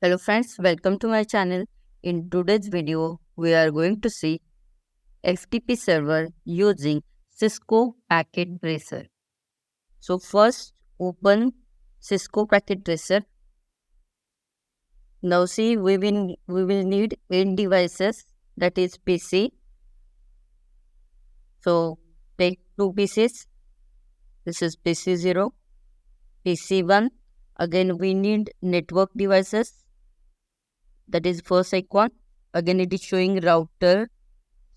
Hello friends, welcome to my channel. In today's video, we are going to see FTP server using Cisco Packet Tracer. So first, open Cisco Packet Tracer. Now see, we will need 8 devices, that is PC. So take 2 PCs. This is PC 0, PC 1. Again, we need network devices. That is first icon. Again, it is showing router,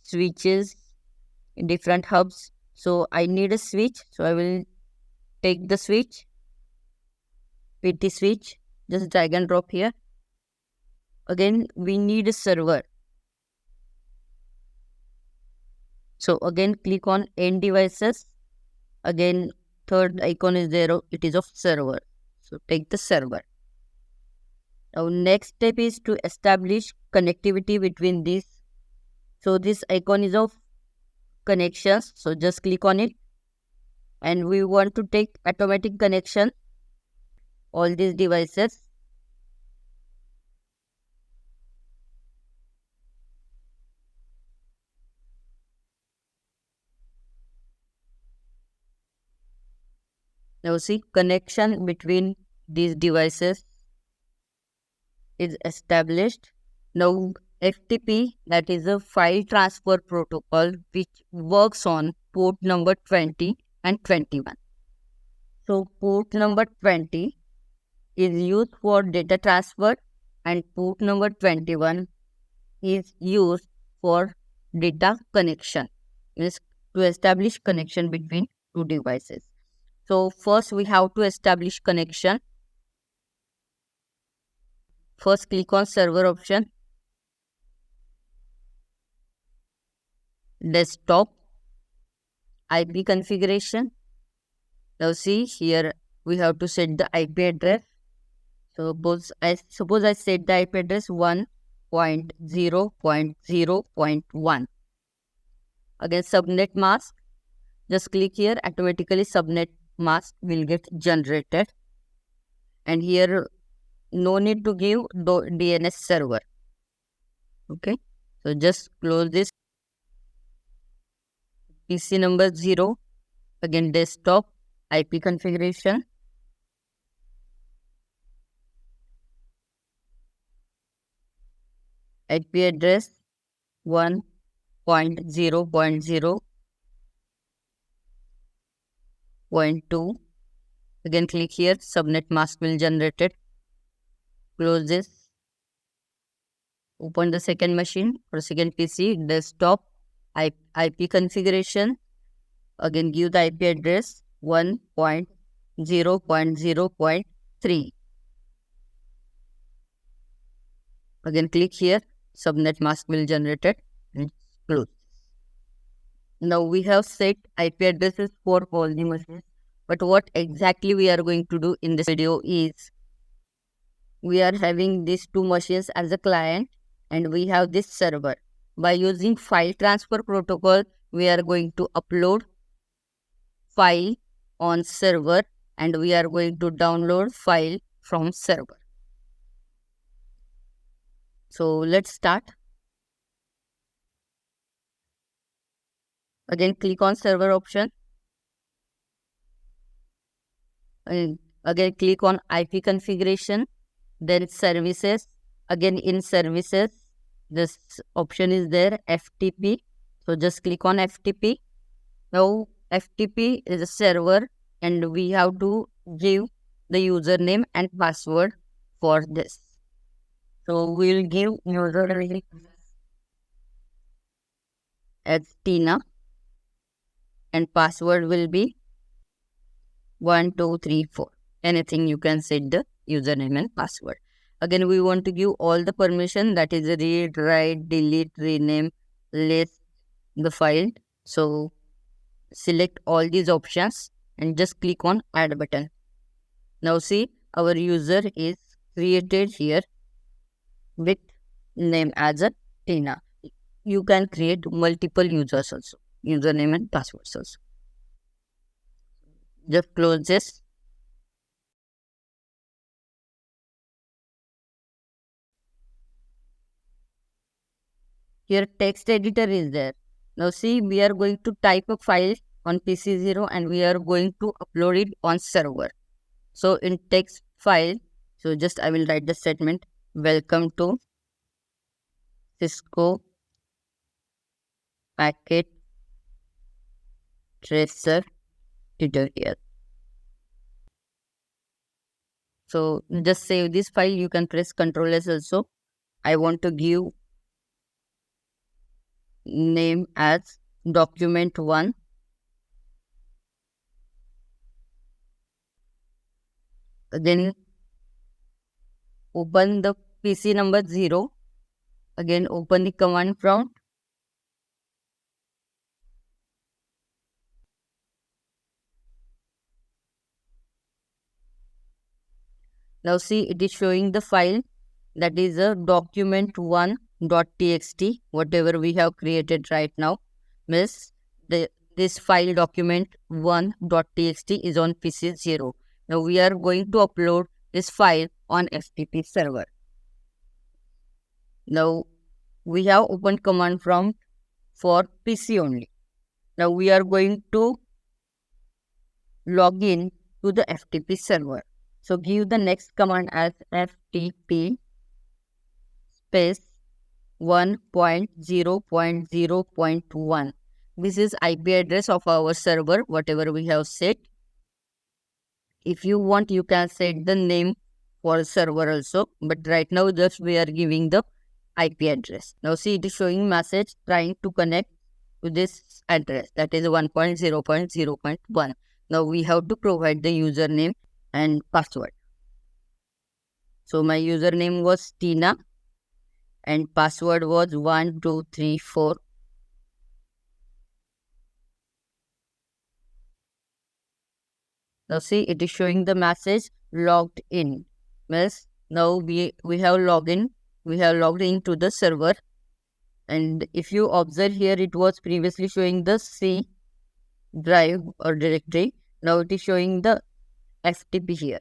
switches, in different hubs. So I need a switch. So I will take the switch, PT switch, just drag and drop here. Again, we need a server. So again, click on end devices. Again, third icon is there. It is of server. So take the server. Now next step is to establish connectivity between these. So this icon is of connections. So just click on it. And we want to take automatic connection all these devices. Now see, connection between these devices is established. Now FTP, that is a file transfer protocol which works on port number 20 and 21. So port number 20 is used for data transfer and port number 21 is used for data connection. Means to establish connection between two devices. So first we have to establish connection. First click on server option, desktop, IP configuration. Now see here we have to set the IP address. So suppose I set the IP address 1.0.0.1. Again subnet mask. Just click here, automatically subnet mask will get generated. And here no need to give DNS server. Okay, so just close this. PC number 0, again desktop, IP configuration. IP address 1.0.0.2. Again click here, subnet mask will generate it. Close this. Open the second machine or second PC, desktop, IP configuration. Again give the IP address 1.0.0.3. Again click here, subnet mask will generate it and close. Now we have set IP addresses for all the machines. But what exactly we are going to do in this video is, we are having these two machines as a client and we have this server. By using file transfer protocol, we are going to upload file on server and we are going to download file from server. So let's start. Again click on server option. And again click on IP configuration, then services. Again in services, this option is there, FTP. So just click on FTP. Now FTP is a server and we have to give the username and password for this. So we will give username as Tina and password will be 1234. Anything you can set the username and password. Again we want to give all the permission, that is read, write, delete, rename, list the file. So select all these options and just click on add button. Now see, our user is created here with name as a Tina. You can create multiple users also, username and passwords also. Just close this. Here text editor is there. Now see, we are going to type a file on PC0 and we are going to upload it on server. So in text file, so just I will write the statement, welcome to Cisco Packet Tracer tutorial. So just save this file. You can press Ctrl S also. I want to give name as document1. Then open the PC number 0. Again open the command prompt. Now see, it is showing the file that is a document1.txt, whatever we have created right now. Means this file document1.txt is on PC0. Now we are going to upload this file on FTP server. Now we have opened command prompt for PC only. Now we are going to log in to the FTP server. So give the next command as FTP space 1.0.0.1. This is IP address of our server, whatever we have set. If you want, you can set the name for server also. But right now, just we are giving the IP address. Now see, it is showing message trying to connect to this address, that is 1.0.0.1. Now we have to provide the username and password. So my username was Tina and password was 1234. Now see, it is showing the message logged in. Means now we have logged in. We have logged into the server. And if you observe here, it was previously showing the C drive or directory. Now it is showing the FTP here.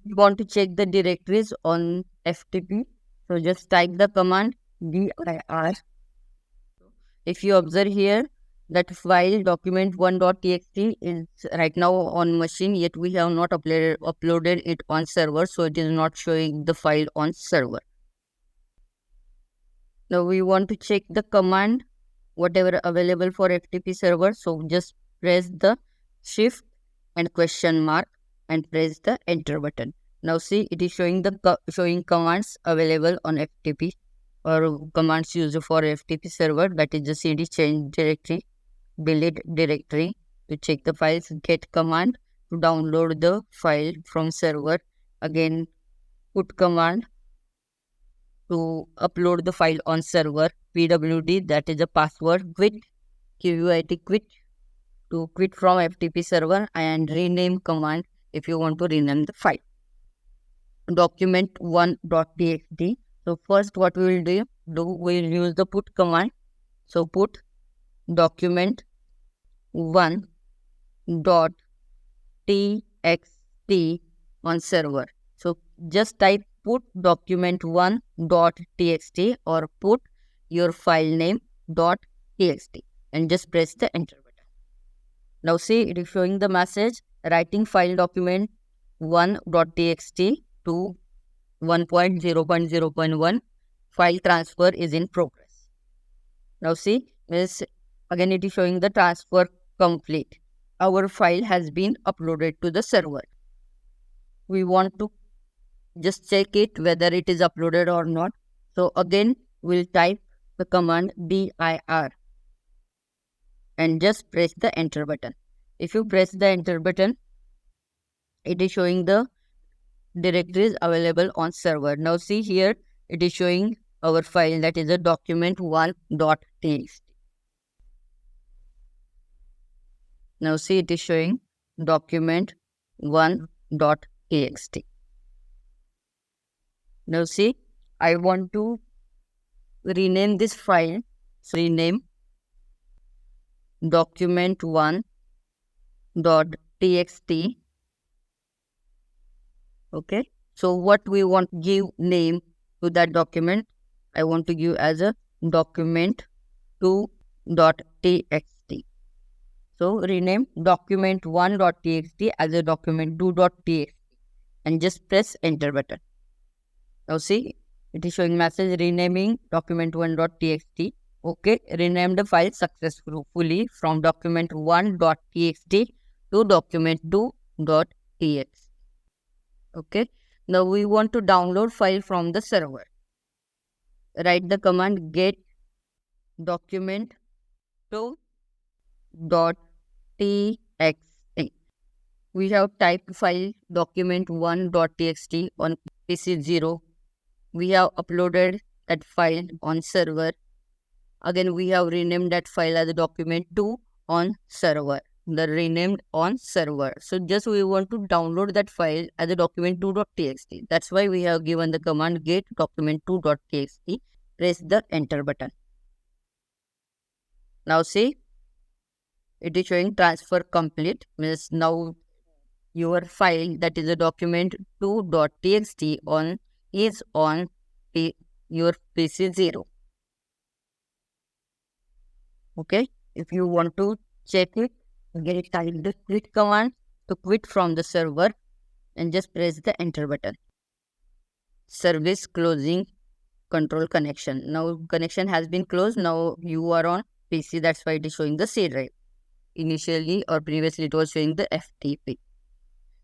You want to check the directories on FTP. So just type the command dir. If you observe here, that file document1.txt is right now on machine, yet we have not uploaded it on server, so it is not showing the file on server. Now we want to check the command, whatever available for FTP server. So just press the shift and question mark and press the enter button. Now see, it is showing the showing commands available on FTP or commands used for FTP server, that is the cd change directory, delete directory to check the files, get command to download the file from server, again put command to upload the file on server, pwd, that is the password, quit, quit, quit to quit from FTP server, and rename command if you want to rename the file. Document1.txt. So first what we will do, we will use the put command. So put document1.txt on server. So just type put document1.txt or put your file name .txt and just press the enter button. Now see, it is showing the message writing file document1.txt to 1.0.0.1. File transfer is in progress. Now see, again it is showing the transfer complete. Our file has been uploaded to the server. We want to just check it whether it is uploaded or not. So again we'll type the command dir and just press the enter button. If you press the enter button, it is showing the directories available on server. Now see here, it is showing our file, that is a document1.txt. Now see, it is showing document1.txt. Now see, I want to rename this file. So rename document1.txt. Okay. So what we want, give name to that document, I want to give as a document2.txt. So rename document1.txt as a document2.txt and just press enter button. Now see, it is showing message renaming document1.txt. Okay, rename the file successfully from document1.txt to document2.txt. Okay, now we want to download file from the server. Write the command get document2.txt. We have typed file document1.txt on PC0. We have uploaded that file on server. Again, we have renamed that file as document2 on server. The renamed on server. So just we want to download that file as a document2.txt. That's why we have given the command get document2.txt. Press the enter button. Now see, it is showing transfer complete. Means now your file that is a document2.txt is on your PC0. Okay, if you want to check it, again type the quit command to quit from the server and just press the enter button. Service closing control connection. Now connection has been closed. Now you are on PC. That's why it is showing the C drive. Initially or previously it was showing the FTP.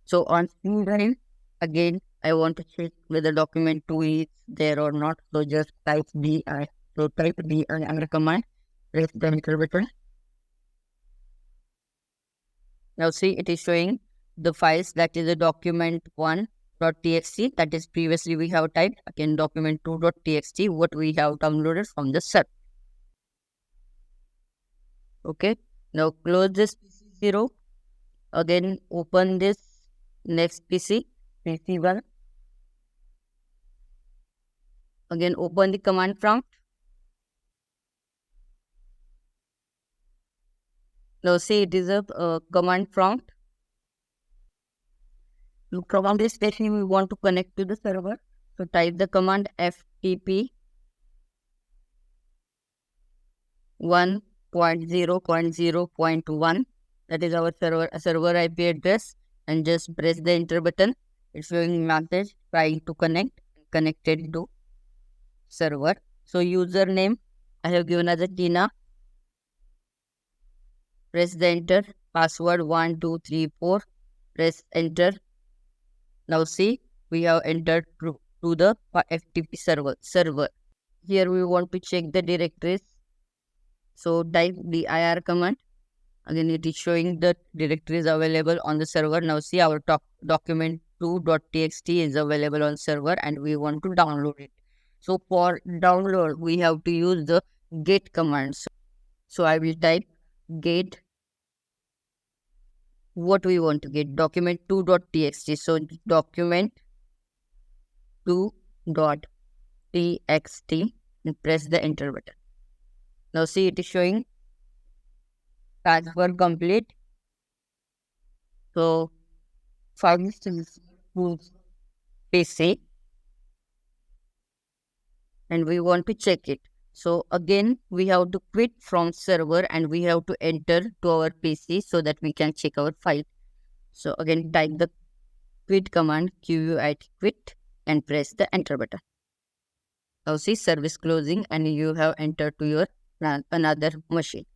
So on C drive, again I want to check whether document2 is there or not. So just type DI. So type DI under command. Press the enter button. Now see, it is showing the files that is a document1.txt, that is previously we have typed, again document2.txt, what we have downloaded from the server. Okay, now close this PC0. Again open this next PC1. Again open the command prompt. Now see, it is a command prompt. From this station we want to connect to the server. So type the command FTP 1.0.0.1. That is our server IP address, and just press the enter button. It's showing message trying to connected to server. So username I have given as a Tina. Press the enter. Password 1234. Press enter. Now see, we have entered to the FTP server. Here we want to check the directories. So type dir command. Again, it is showing the directories available on the server. Now see, our document2.txt is available on server and we want to download it. So for download, we have to use the get command. So I will type get what we want to get, document2.txt. So document2.txt and press the enter button. Now see, it is showing transfer complete. So file is PC and we want to check it. So again, we have to quit from server and we have to enter to our PC so that we can check our file. So again, type the quit command, quit, and press the enter button. Now see, service closing and you have entered to your another machine.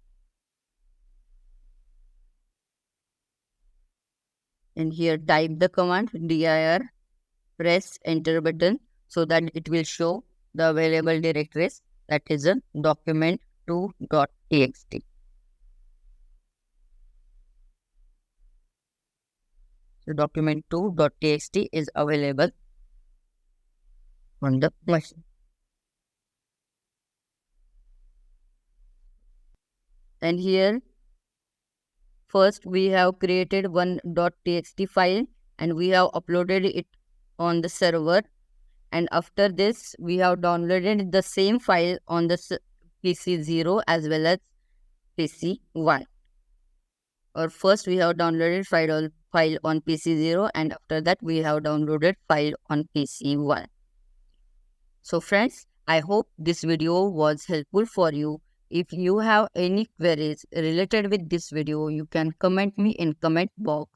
And here type the command dir, press enter button so that it will show the available directories, that is a document2.txt. So document2.txt is available on the machine. And here first we have created one .txt file and we have uploaded it on the server. And after this, we have downloaded the same file on the PC0 as well as PC1. Or first we have downloaded file on PC0 and after that we have downloaded file on PC1. So friends, I hope this video was helpful for you. If you have any queries related with this video, you can comment me in comment box.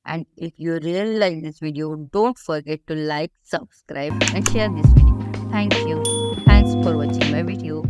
And if you really like this video, don't forget to like, subscribe and share this video. Thank you. Thanks for watching my video.